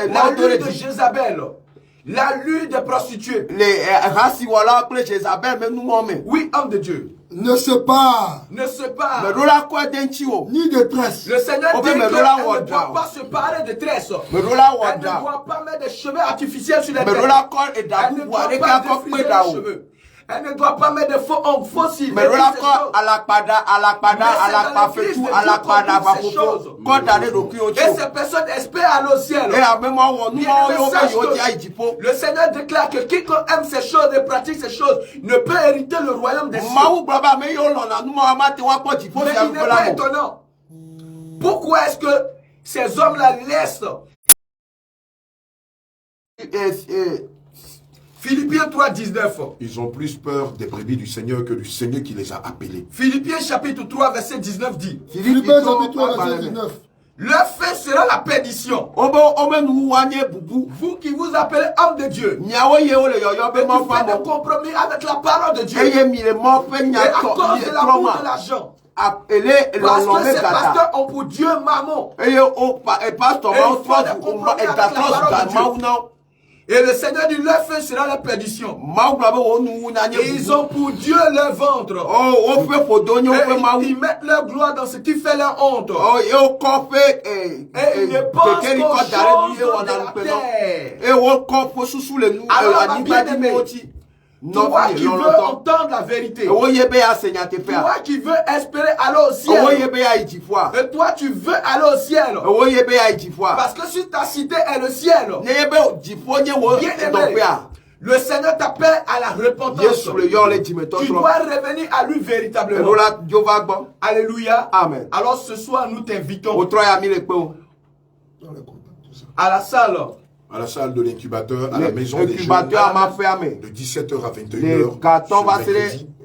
La lune de Jézabel. La lune des prostituées. Oui, homme de Dieu. Ne se part. Ne se part. Ni de tresse. Le Seigneur dit qu'elle ne doit pas se parer de tresse. Elle ne doit pas mettre des cheveux artificiels sur les têtes. Elle ne doit pas défriser les cheveux. Elle ne doit pas mettre de faux ongles, faux cils. Et ces personnes espèrent aller au ciel. Le Seigneur déclare que quiconque aime ces choses et pratique ces choses ne peut hériter le royaume des cieux. Mais il n'est pas étonnant. Pourquoi est-ce que ces hommes-là laissent Philippiens 3, 19. Ils ont plus peur des brebis du Seigneur que du Seigneur qui les a appelés. Philippiens chapitre 3, verset 19 dit. Philippiens chapitre 3, verset 19. Leur fin sera la perdition. Vous qui vous appelez homme de Dieu. Mais qui faites des compromis avec la parole de Dieu. Et à cause de l'amour de l'argent. Parce que ces pasteurs ont pour Dieu mammon. Et ils font des compromis avec la parole de Dieu. Et le Seigneur dit, leur fin sera la perdition. Et ils ont pour Dieu leur ventre. Et ils mettent leur gloire dans ce qui fait leur honte. Et ils ne pensent qu'aux choses de la terre. Alors, bien-aimé, toi qui veux entendre la vérité, toi qui veux espérer aller au ciel, et toi tu veux aller au ciel, parce que sur ta cité est le ciel, bien-aimé, le Seigneur t'appelle à la repentance. Tu dois revenir à lui véritablement. Alléluia. Amen. Alors ce soir nous t'invitons à la salle. À la salle de l'incubateur, à la maison des jeunes, de 17h à 21h,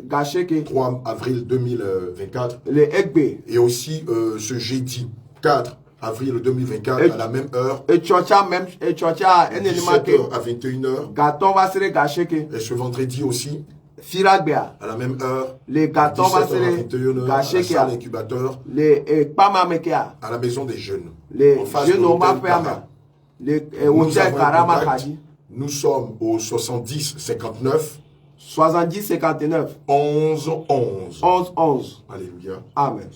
mercredi 3 avril 2024. Et aussi ce jeudi 4 avril 2024 à la même heure, de 17h à 21h. Et ce vendredi aussi, à la même heure, de 17h à 21h, à la salle incubateur, à la maison des jeunes, en face de l'hôtel Para. Nous sommes au 70 59 11 11. Alléluia. Amen.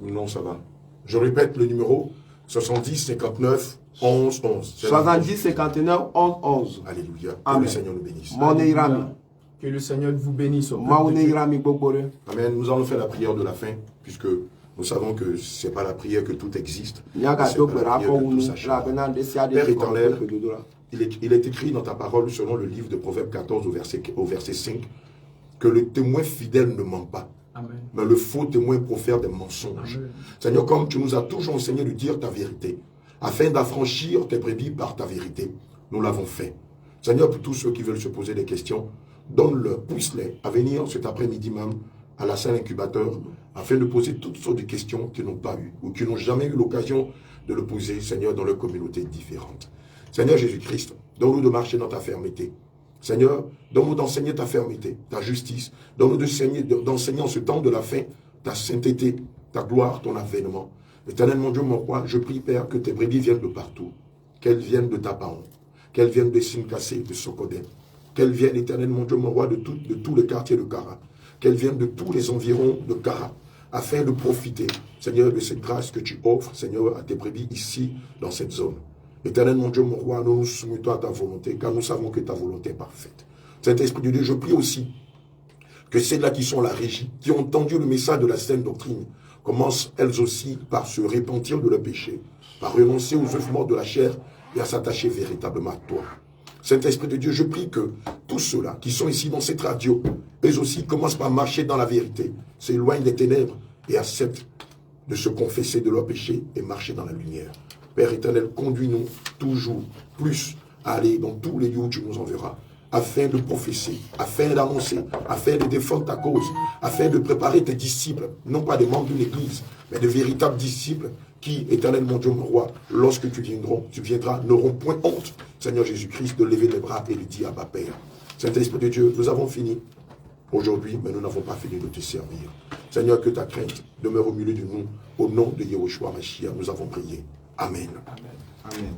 Non, ça va. Je répète le numéro 70 59 11 11. 70 59 11 11. Alléluia. Amen. Que le Seigneur nous bénisse. Que le Seigneur vous bénisse. Amen. Nous allons faire la prière de la fin, puisque nous savons que ce n'est pas la prière que tout existe. Père éternel, il est écrit dans ta parole, selon le livre de Proverbes 14 au verset 5, que le témoin fidèle ne ment pas. Amen. Mais le faux témoin profère des mensonges. Amen. Seigneur, comme tu nous as toujours enseigné de dire ta vérité, afin d'affranchir tes brebis par ta vérité, nous l'avons fait. Seigneur, pour tous ceux qui veulent se poser des questions, donne-leur, pousse-les à venir cet après-midi même à la salle incubateur, afin de poser toutes sortes de questions qu'ils n'ont pas eues, ou qui n'ont jamais eu l'occasion de le poser, Seigneur, dans leurs communautés différentes. Seigneur Jésus-Christ, donne-nous de marcher dans ta fermeté. Seigneur, donne-nous d'enseigner ta fermeté, ta justice. Donne-nous d'enseigner en ce temps de la fin ta sainteté, ta gloire, ton avènement. Éternel mon Dieu, mon roi, je prie, Père, que tes brebis viennent de partout. Qu'elles viennent de Tapaon, qu'elles viennent de Sinkassé, de Sokodem, qu'elles viennent, éternel mon Dieu, mon roi, de tout le quartier de Kara, qu'elles viennent de tous les environs de Kara, afin de profiter, Seigneur, de cette grâce que tu offres, Seigneur, à tes brebis ici, dans cette zone. Éternel mon Dieu, mon roi, nous nous soumettons à ta volonté, car nous savons que ta volonté est parfaite. Saint-Esprit de Dieu, je prie aussi que celles-là qui sont à la régie, qui ont entendu le message de la sainte doctrine, commencent elles aussi par se repentir de leur péché, par renoncer aux œuvres mortes de la chair et à s'attacher véritablement à toi. Saint-Esprit de Dieu, je prie que tous ceux-là qui sont ici dans cette radio, eux aussi commencent par marcher dans la vérité, s'éloignent des ténèbres et acceptent de se confesser de leurs péchés et marcher dans la lumière. Père éternel, conduis-nous toujours plus à aller dans tous les lieux où tu nous enverras, afin de prophétiser, afin d'annoncer, afin de défendre ta cause, afin de préparer tes disciples, non pas des membres d'une église, mais de véritables disciples qui, éternel mon Dieu, mon roi, lorsque tu viendras, n'auront point honte, Seigneur Jésus-Christ, de lever les bras et de dire Abba Père. Saint-Esprit de Dieu, nous avons fini aujourd'hui, mais nous n'avons pas fini de te servir. Seigneur, que ta crainte demeure au milieu de nous. Au nom de Yahushua Mashiach, nous avons prié. Amen. Amen. Amen.